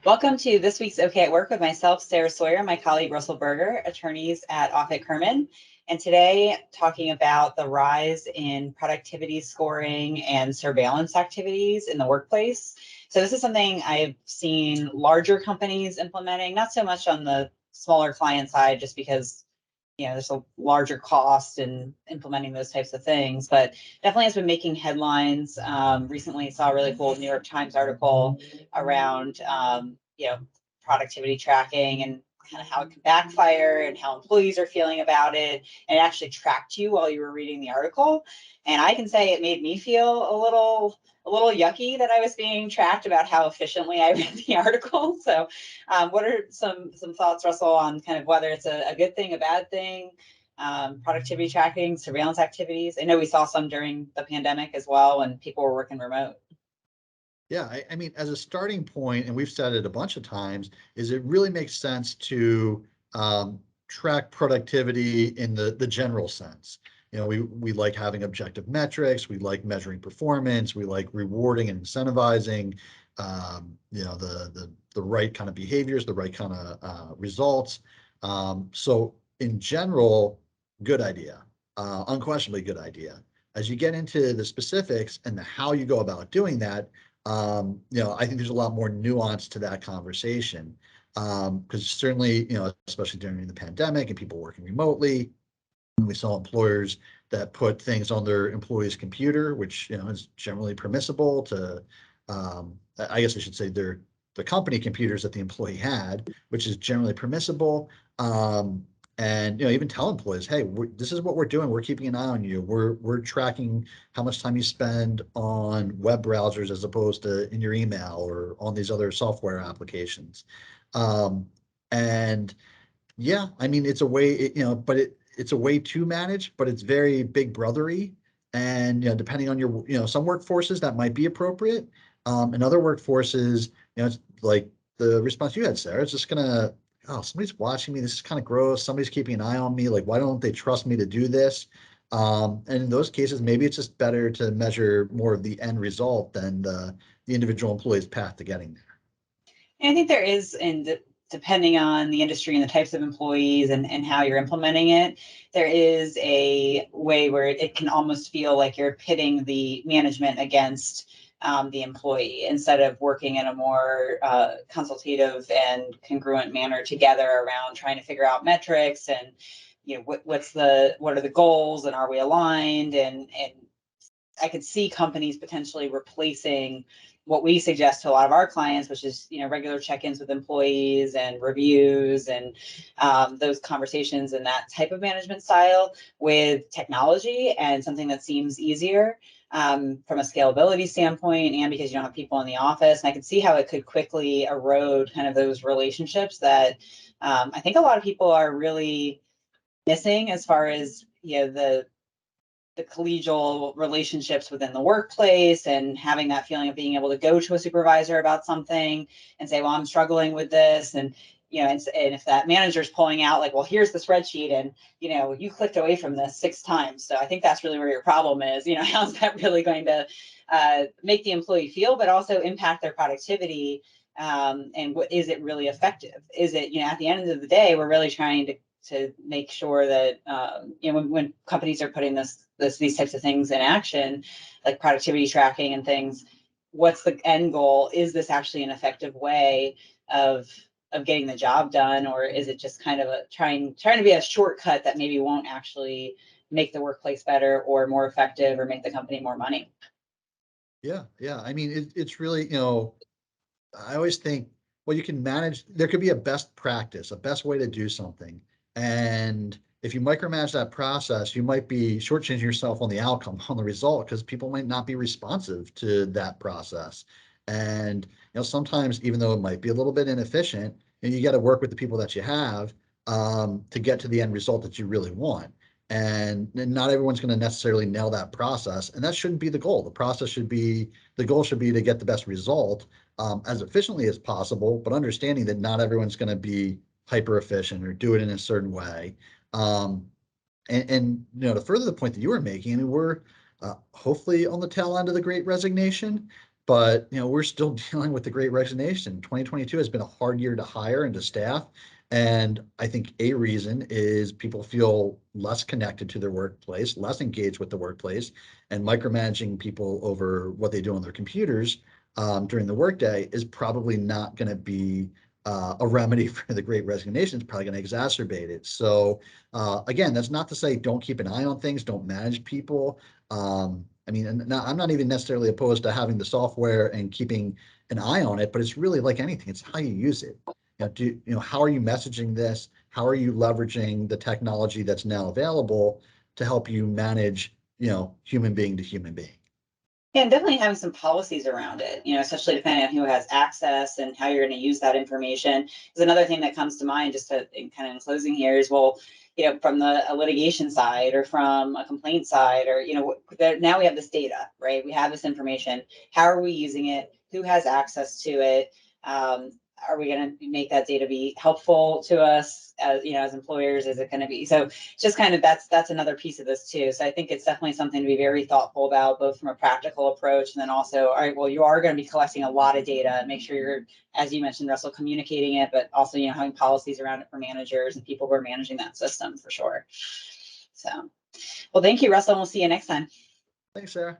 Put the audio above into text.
Welcome to this week's OK at Work with myself, Sarah Sawyer, and my colleague Russell Berger, attorneys at Offit Kurman. And today, talking about the rise in productivity scoring and surveillance activities in the workplace. So this is something I've seen larger companies implementing, not so much on the smaller client side, just because there's a larger cost in implementing those types of things, but definitely has been making headlines. Recently saw a really cool New York Times article around, productivity tracking and kind of how it can backfire and how employees are feeling about it. And it actually tracked you while you were reading the article. And I can say it made me feel a little yucky that I was being tracked about how efficiently I read the article. So what are some thoughts, Russell, on kind of whether it's a good thing, a bad thing, productivity tracking, surveillance activities? I know we saw some during the pandemic as well when people were working remote. Yeah, I mean, as a starting point, and we've said it a bunch of times, is it really makes sense to track productivity in the general sense. We like having objective metrics. We like measuring performance. We like rewarding and incentivizing, the right kind of behaviors, the right kind of results. So in general, good idea, unquestionably good idea. As you get into the specifics and the how you go about doing that, I think there's a lot more nuance to that conversation. Because certainly, especially during the pandemic and people working remotely, we saw employers that put things on their employees' computer, which is generally permissible to, I guess I should say the company computers that the employee had, which is generally permissible. And even tell employees, hey, this is what we're doing. We're keeping an eye on you. We're tracking how much time you spend on web browsers as opposed to in your email or on these other software applications. And yeah, I mean, it's a way, but it's a way to manage, but it's very big brothery. And depending on your, some workforces that might be appropriate. And other workforces, it's like the response you had, Sarah. It's just gonna, oh, somebody's watching me. This is kind of gross. Somebody's keeping an eye on me. Like, why don't they trust me to do this? And in those cases, maybe it's just better to measure more of the end result than the individual employee's path to getting there. And I think there is, and depending on the industry and the types of employees and how you're implementing it, there is a way where it can almost feel like you're pitting the management against the employee instead of working in a more consultative and congruent manner together around trying to figure out metrics and what are the goals and are we aligned, and I could see companies potentially replacing what we suggest to a lot of our clients, which is regular check-ins with employees and reviews and those conversations and that type of management style with technology and something that seems easier from a scalability standpoint, and because you don't have people in the office. And I could see how it could quickly erode kind of those relationships that I think a lot of people are really missing as far as the collegial relationships within the workplace and having that feeling of being able to go to a supervisor about something and say, well, I'm struggling with this. And, and if that manager's pulling out like, well, here's the spreadsheet and, you clicked away from this 6 times. So I think that's really where your problem is. How's that really going to make the employee feel, but also impact their productivity? And is it really effective? Is it, at the end of the day, we're really trying to make sure that when companies are putting these types of things in action, like productivity tracking and things, what's the end goal? Is this actually an effective way of getting the job done, or is it just kind of trying to be a shortcut that maybe won't actually make the workplace better or more effective or make the company more money? Yeah. I mean, it's really, I always think, well, you can manage, there could be a best practice, a best way to do something. And if you micromanage that process, you might be shortchanging yourself on the outcome, on the result, because people might not be responsive to that process. And sometimes, even though it might be a little bit inefficient, and you got to work with the people that you have to get to the end result that you really want. And not everyone's going to necessarily nail that process, and that shouldn't be the goal. The goal should be to get the best result as efficiently as possible, but understanding that not everyone's going to be hyper efficient or do it in a certain way. And to further the point that you were making, I mean, we're hopefully on the tail end of the Great Resignation, but we're still dealing with the Great Resignation. 2022 has been a hard year to hire and to staff. And I think a reason is people feel less connected to their workplace, less engaged with the workplace, and micromanaging people over what they do on their computers during the workday is probably not going to be a remedy for the Great Resignation. It's probably going to exacerbate it. So again, that's not to say don't keep an eye on things, don't manage people. I mean, and now I'm not even necessarily opposed to having the software and keeping an eye on it, but it's really like anything. It's how you use it. How are you messaging this? How are you leveraging the technology that's now available to help you manage, human being to human being? Yeah, and definitely having some policies around it, especially depending on who has access and how you're going to use that information. Is another thing that comes to mind, just in closing here, is, well, from the litigation side or from a complaint side, or now we have this data, right? We have this information. How are we using it? Who has access to it? Are we going to make that data be helpful to us as employers? Is it going to be? So just that's another piece of this too. So I think it's definitely something to be very thoughtful about, both from a practical approach and then also, all right, well, you are going to be collecting a lot of data. Make sure you're, as you mentioned, Russell, communicating it, but also, having policies around it for managers and people who are managing that system for sure. So, well, thank you, Russell. And we'll see you next time. Thanks, Sarah.